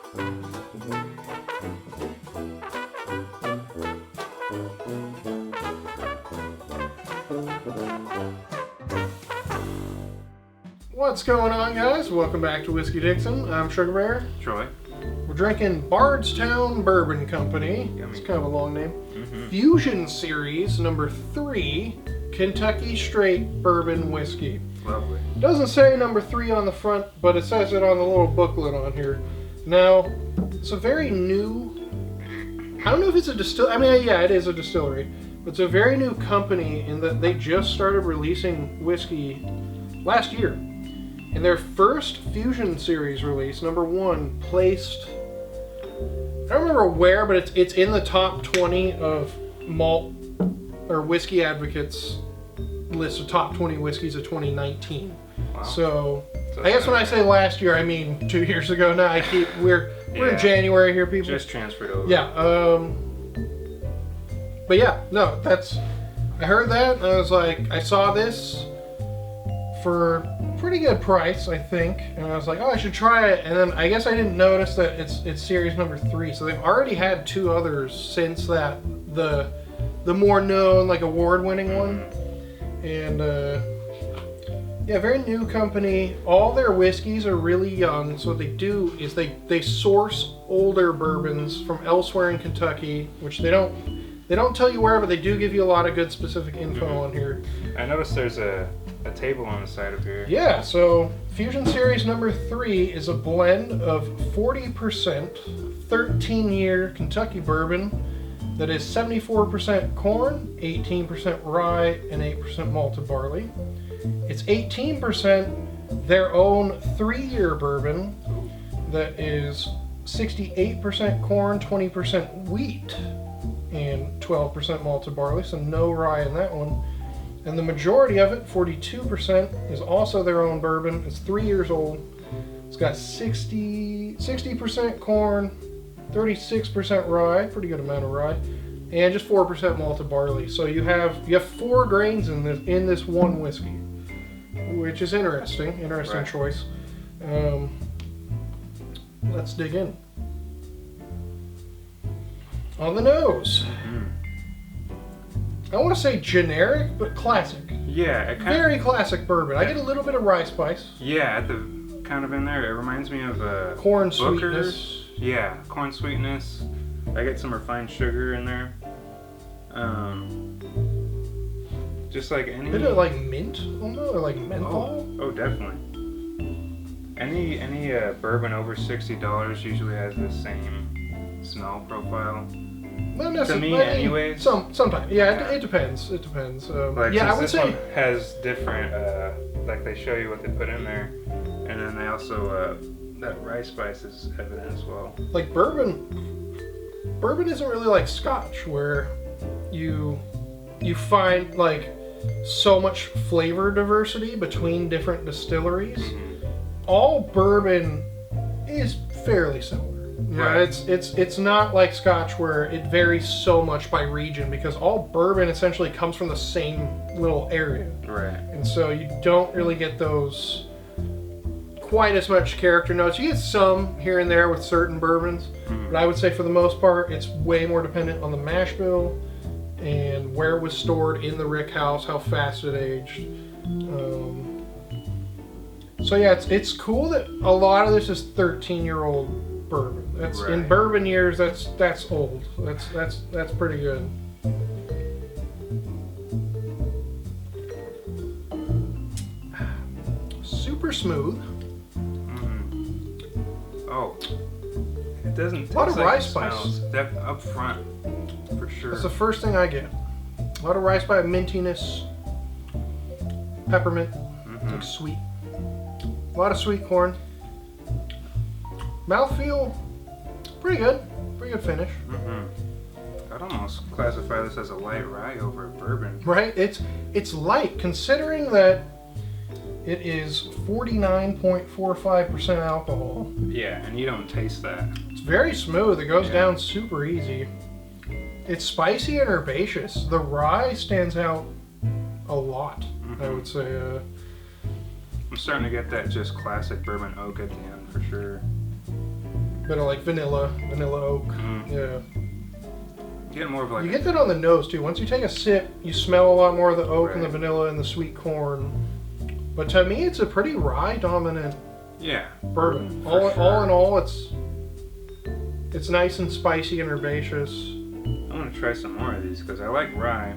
What's going on, guys? Welcome back to Whiskey Dixon. I'm Sugarbear. Troy. We're drinking Bardstown Bourbon Company. Yummy. It's kind of a long name. Fusion Series number 3, Kentucky Straight Bourbon Whiskey. Lovely. It doesn't say number 3 on the front, but it says it on the little booklet on here. Now, it's a very new, I don't know if it's a distillery. I mean, yeah, it is a distillery. But it's a very new company in that they just started releasing whiskey last year. And their first Fusion Series release, number 1, placed, I don't remember where, but it's in the top 20 of malt or whiskey advocates list of top 20 whiskeys of 2019. Wow. So I guess when I say last year, I mean 2 years ago. Now we're in January here, people. Just transferred over. Yeah. But yeah, no, I heard that and I was like, I saw this for a pretty good price, I think, and I was like, oh, I should try it. And then I guess I didn't notice that it's series number 3, so they've already had 2 others since that, the more known, like, award-winning one. And yeah, very new company. All their whiskeys are really young, so what they do is they source older bourbons from elsewhere in Kentucky, which they don't tell you where, but they do give you a lot of good specific info on here. I noticed there's a table on the side of here. Yeah, so Fusion Series number 3 is a blend of 40% 13-year Kentucky bourbon that is 74% corn, 18% rye, and 8% malted barley. It's 18% their own 3-year bourbon that is 68% corn, 20% wheat, and 12% malted barley, so no rye in that one. And the majority of it, 42%, is also their own bourbon. It's 3 years old. It's got 60% corn, 36% rye, pretty good amount of rye, and just 4% malted barley. So you have 4 grains in this one whiskey, which is interesting. Interesting choice. Let's dig in. On the nose. I want to say generic, but classic. Yeah, very classic bourbon. I get a little bit of rye spice. Yeah, at the kind of in there, it reminds me of corn Booker's. Sweetness. Yeah, corn sweetness. I get some refined sugar in there. Just like any. Bit of like mint, almost, or like menthol. Oh, definitely. Any bourbon over $60 usually has the same smell profile. Not necessarily. To me, anyways. Sometimes, yeah. It depends. It depends. Like, yeah, I would this say one has different. Like they show you what they put in there, and then they also that rye spice is evident as well. Like bourbon isn't really like Scotch, where you find like so much flavor diversity between different distilleries. All bourbon is fairly similar. Yeah, it's not like Scotch where it varies so much by region, because all bourbon essentially comes from the same little area. Right. And so you don't really get those quite as much character notes. You get some here and there with certain bourbons, but I would say for the most part it's way more dependent on the mash bill and where it was stored in the rick house, how fast it aged. So yeah, it's cool that a lot of this is 13-year-old bourbon. That's in bourbon years. That's old. That's pretty good. Super smooth. Oh, it doesn't. A lot of taste like rye it spice. smells. Up front, for sure. That's the first thing I get. A lot of rye spice, mintiness, peppermint, like sweet. A lot of sweet corn. Mouthfeel, pretty good. Pretty good finish. I'd almost classify this as a light rye over a bourbon. Right? It's light, considering that it is 49.45% alcohol. Yeah, and you don't taste that. It's very smooth. It goes down super easy. It's spicy and herbaceous. The rye stands out a lot, I would say. I'm starting to get that just classic bourbon oak at the end for sure. bit of like vanilla oak. Yeah. You get more of like you get that on the nose too. Once you take a sip, you smell a lot more of the oak and the vanilla and the sweet corn. But to me, it's a pretty rye dominant bourbon. All in all, it's nice and spicy and herbaceous. I want to try some more of these because I like rye,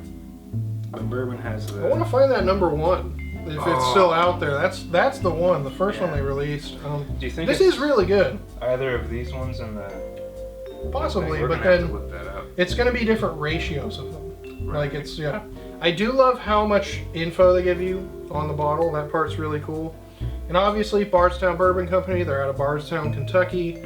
but bourbon has the. I want to find that number one if it's still out there. That's the one, the first one they released. Do you think this is really good? Either of these ones in the possibly, We're but gonna have then to look that up. it's going to be different ratios of them. Right. Like I do love how much info they give you on the bottle. That part's really cool. And obviously, Bardstown Bourbon Company. They're out of Bardstown, Kentucky,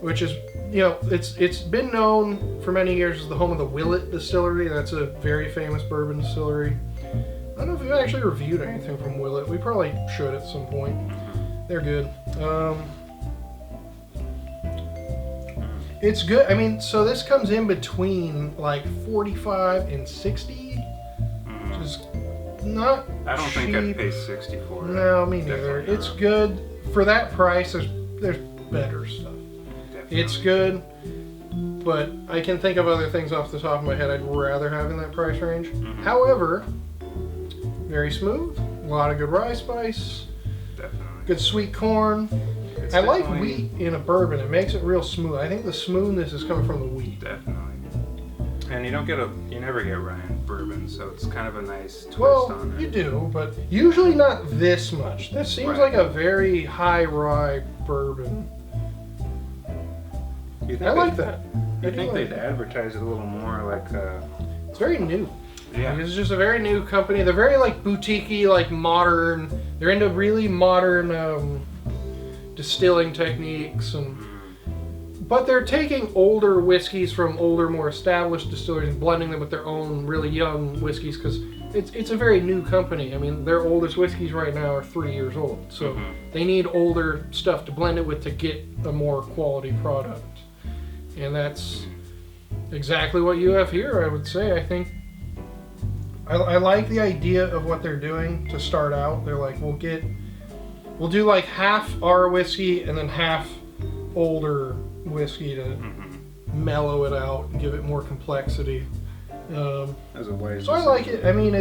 which is, it's been known for many years as the home of the Willet Distillery. That's a very famous bourbon distillery. I don't know if we've actually reviewed anything from Willet. We probably should at some point. They're good. It's good. I mean, so this comes in between like 45 and 60, which is not I don't cheap. think I'd pay 60 for it. No, me neither. Definitely It's not. good for that price. There's better stuff. Definitely. It's good, but I can think of other things off the top of my head I'd rather have in that price range. However, very smooth, a lot of good rye spice, Definitely. good sweet corn. It's I like definitely- wheat in a bourbon. It makes it real smooth. I think the smoothness is coming from the wheat. Definitely. And you never get rye in bourbon, so it's kind of a nice twist Well, on it. you do, but usually not this much. This seems like a very high rye bourbon. I like that. You think they'd advertise it a little more like It's very new. yeah. Like, it's just a very new company. They're very like boutique-y, like modern. They're into really modern distilling techniques, but they're taking older whiskeys from older, more established distilleries and blending them with their own really young whiskeys because it's a very new company. I mean, their oldest whiskeys right now are 3 years old, so they need older stuff to blend it with to get a more quality product. And that's exactly what you have here, I would say. I think I like the idea of what they're doing to start out. They're like, we'll do like half our whiskey and then half older whiskey to mellow it out and give it more complexity. As a way. So I like it. I mean,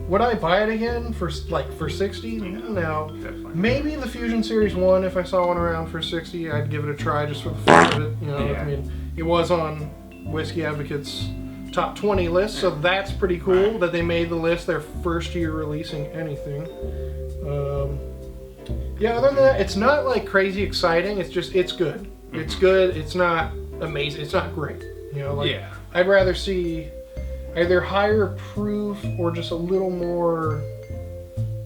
would I buy it again for 60? No. Definitely. Maybe the Fusion Series 1, if I saw one around for 60, I'd give it a try just for the fun of it. I mean, it was on Whiskey Advocate's top 20 list, so that's pretty cool that they made the list their first year releasing anything. Other than that, it's not like crazy exciting. It's good. It's good. It's not amazing. It's not great. I'd rather see either higher proof or just a little more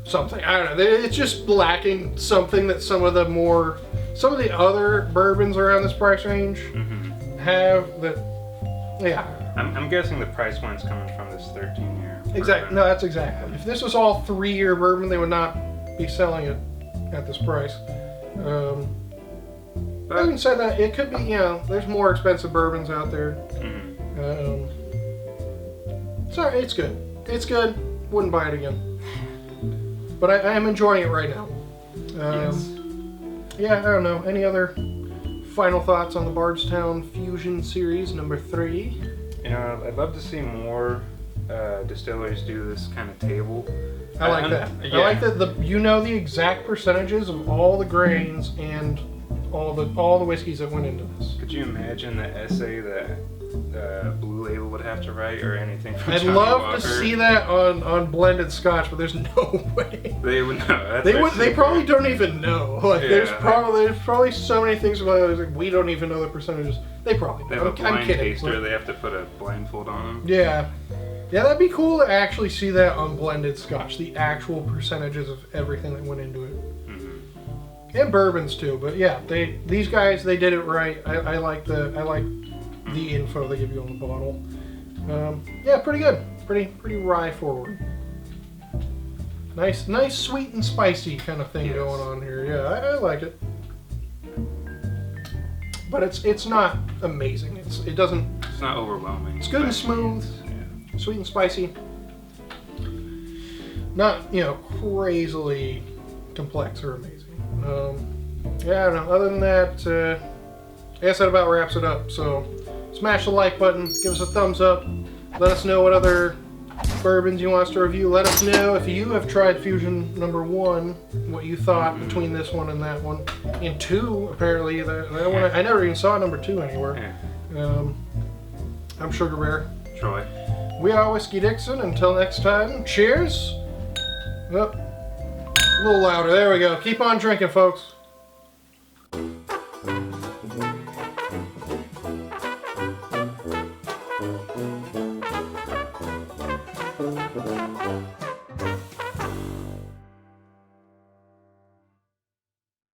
something. I don't know. It's just lacking something that some of the other bourbons around this price range have. That, yeah. I'm guessing the price point's coming from this 13-year. Exactly. No, that's exactly. If this was all 3-year bourbon, they would not be selling it at this price. Having said that, it could be, there's more expensive bourbons out there. Sorry, it's good. It's good. Wouldn't buy it again. But I am enjoying it right now. Yeah, I don't know. Any other final thoughts on the Bardstown Fusion Series number 3? I'd love to see more distilleries do this kind of table. I like that. I like that the exact percentages of all the grains and all the whiskeys that went into this. Could you imagine the essay that Blue Label would have to write or anything from I'd Johnny love Walker? to see that on blended Scotch, but there's no way. They would know. They probably don't even know. Like there's probably so many things about it. Like, we don't even know the percentages. They probably They know. have a blind I'm kidding. taster. They have to put a blindfold on them. Yeah, that'd be cool to actually see that on blended Scotch. The actual percentages of everything that went into it. And bourbons too, but yeah, these guys did it right. I like the info they give you on the bottle. Pretty good, pretty rye forward. Nice sweet and spicy kind of thing going on here. Yeah, I like it, but it's not amazing. It's not overwhelming. It's good and smooth, sweet and spicy. Not crazily complex or amazing. I don't know. Other than that, I guess that about wraps it up. So smash the like button, give us a thumbs up, let us know what other bourbons you want us to review. Let us know if you have tried Fusion number 1, what you thought between this one and that one. And 2, apparently, that one, I never even saw number 2 anywhere. I'm Sugarbear. Troy. We are Whiskey Dixon. Until next time, cheers. Oh, a little louder. There we go. Keep on drinking, folks.